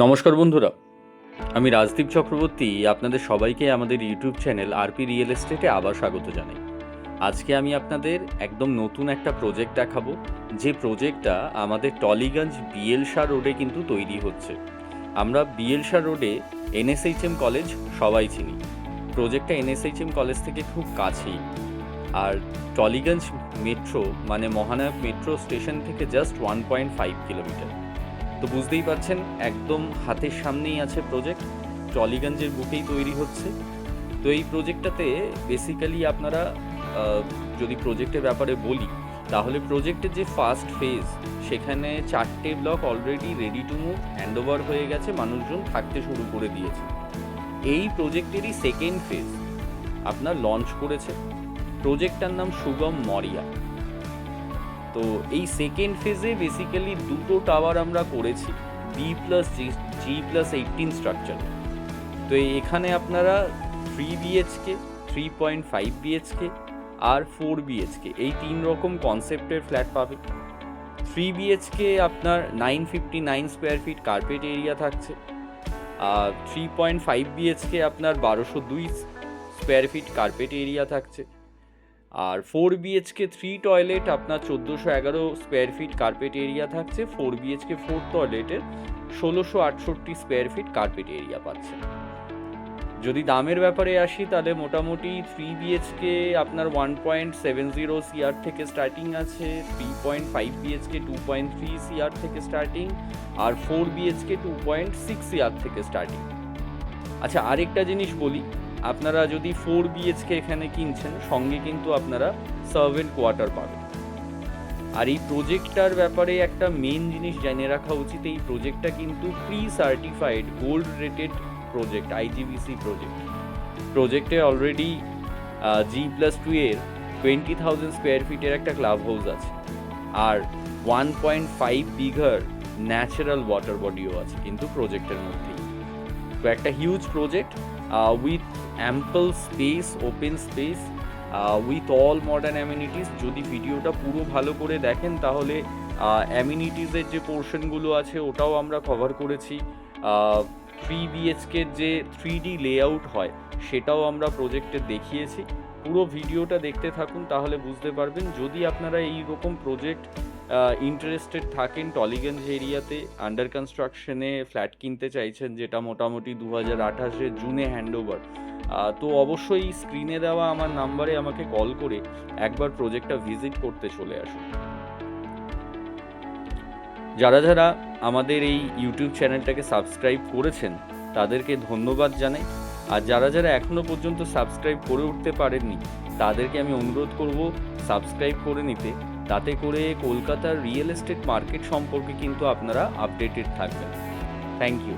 নমস্কার বন্ধুরা, আমি রাজদীপ চক্রবর্তী আপনাদের সবাইকে আমাদের ইউটিউব চ্যানেল আরপি রিয়েল এস্টেটে আবার স্বাগত জানাই। আজকে আমি আপনাদের একদম নতুন একটা প্রজেক্ট দেখাবো, যে প্রজেক্টটা আমাদের টলিগঞ্জ বিএলশা রোডে কিন্তু তৈরি হচ্ছে। আমরা বিএলশা রোডে এনএসএইচএম কলেজ সবাই চিনি। প্রজেক্টটা এনএসএইচএম কলেজ থেকে খুব কাছেই, আর টলিগঞ্জ মেট্রো মানে মহানায়ক মেট্রো স্টেশন থেকে জাস্ট 1.5 কিলোমিটার। তো বুঝতেই পারছেন, একদম হাতের সামনেই আছে প্রজেক্ট, টলিগঞ্জের বুকেই তৈরি হচ্ছে। তো এই প্রজেক্টটাতে বেসিক্যালি আপনারা যদি প্রজেক্টের ব্যাপারে বলি, তাহলে প্রজেক্টের যে ফার্স্ট ফেজ, সেখানে 4টে block already ready to move, handover হয়ে গেছে, মানুষজন থাকতে শুরু করে দিয়েছে। এই প্রজেক্টেরই সেকেন্ড ফেজ আপনার লঞ্চ করেছে, প্রজেক্টটার নাম শুভম মরিয়া। তো এই সেকেন্ড ফেজে বেসিক্যালি দুটো টাওয়ার আমরা করেছি B+G+18 স্ট্রাকচার। তো এখানে আপনারা 3 BHK, 3.5 BHK আর 4 BHK এই 3 রকম কনসেপ্টের ফ্ল্যাট পাবে। 3 BHK আপনার 959 স্কোয়ার ফিট কার্পেট এরিয়া থাকছে, আর 3.5 BHK আপনার 1202 স্কোয়ার ফিট কার্পেট এরিয়া থাকছে, আর 4 BHK 3 টয়লেট আপনার 1411 স্কোয়ার ফিট কার্পেট এরিয়া থাকছে। 4 BHK 4 টয়লেটের 1668 স্কোয়ার ফিট কার্পেট এরিয়া পাচ্ছে। যদি দামের ব্যাপারে আসি, তাহলে মোটামুটি 3 BHK আপনার 1.70 CR থেকে স্টার্টিং আছে, 3.5 BHK 2.3 CR থেকে স্টার্টিং, আর 4 BHK 2.6 CR থেকে স্টার্টিং। আচ্ছা, আরেকটা জিনিস বলি, আপনারা যদি 4 BHK এখানে কিনছেন, সঙ্গে কিন্তু আপনারা সার্ভেন্ট কোয়ার্টার পাবেন। আর এই প্রজেক্টটার ব্যাপারে একটা মেন জিনিস জেনে রাখা উচিত, এই প্রজেক্টটা কিন্তু pre certified gold rated project, IGBC project. প্রজেক্টে অলরেডি G+2 এর 20,000 স্কোয়ার ফিটের একটা ক্লাব হাউস আছে, আর 1.5 বিঘার ন্যাচারাল ওয়াটার বডিও আছে কিন্তু প্রজেক্টের মধ্যেই। তো একটা huge project with ample space, open space, with all modern amenities. যদি ভিডিওটা পুরো ভালো করে দেখেন, তাহলে অ্যামিনিটিসের যে পোর্শনগুলো আছে ওটাও আমরা কভার করেছি। 3 BHKর যে 3D লেআউট হয়, সেটাও আমরা প্রজেক্টে দেখিয়েছি। পুরো ভিডিওটা দেখতে থাকুন, তাহলে বুঝতে পারবেন। যদি আপনারা এই রকম প্রজেক্ট ইন্টারেস্টেড থাকেন, টলিগঞ্জ এরিয়াতে আন্ডার কনস্ট্রাকশনে ফ্ল্যাট কিনতে চাইছেন, যেটা মোটামুটি 2028 জুনে হ্যান্ডওভার, তো অবশ্যই স্ক্রিনে দেওয়া আমার নাম্বারে আমাকে কল করে একবার প্রজেক্টটা ভিজিট করতে চলে আসুন। যারা যারা আমাদের এই ইউটিউব চ্যানেলটাকে সাবস্ক্রাইব করেছেন, তাদেরকে ধন্যবাদ জানাই। আর যারা যারা এখনও পর্যন্ত সাবস্ক্রাইব করে উঠতে পারেননি, তাদেরকে আমি অনুরোধ করব সাবস্ক্রাইব করে নিতে। তাতে করে কলকাতার রিয়েল এস্টেট মার্কেট সম্পর্কে কিন্তু আপনারা আপডেটেড থাকবেন। Thank you.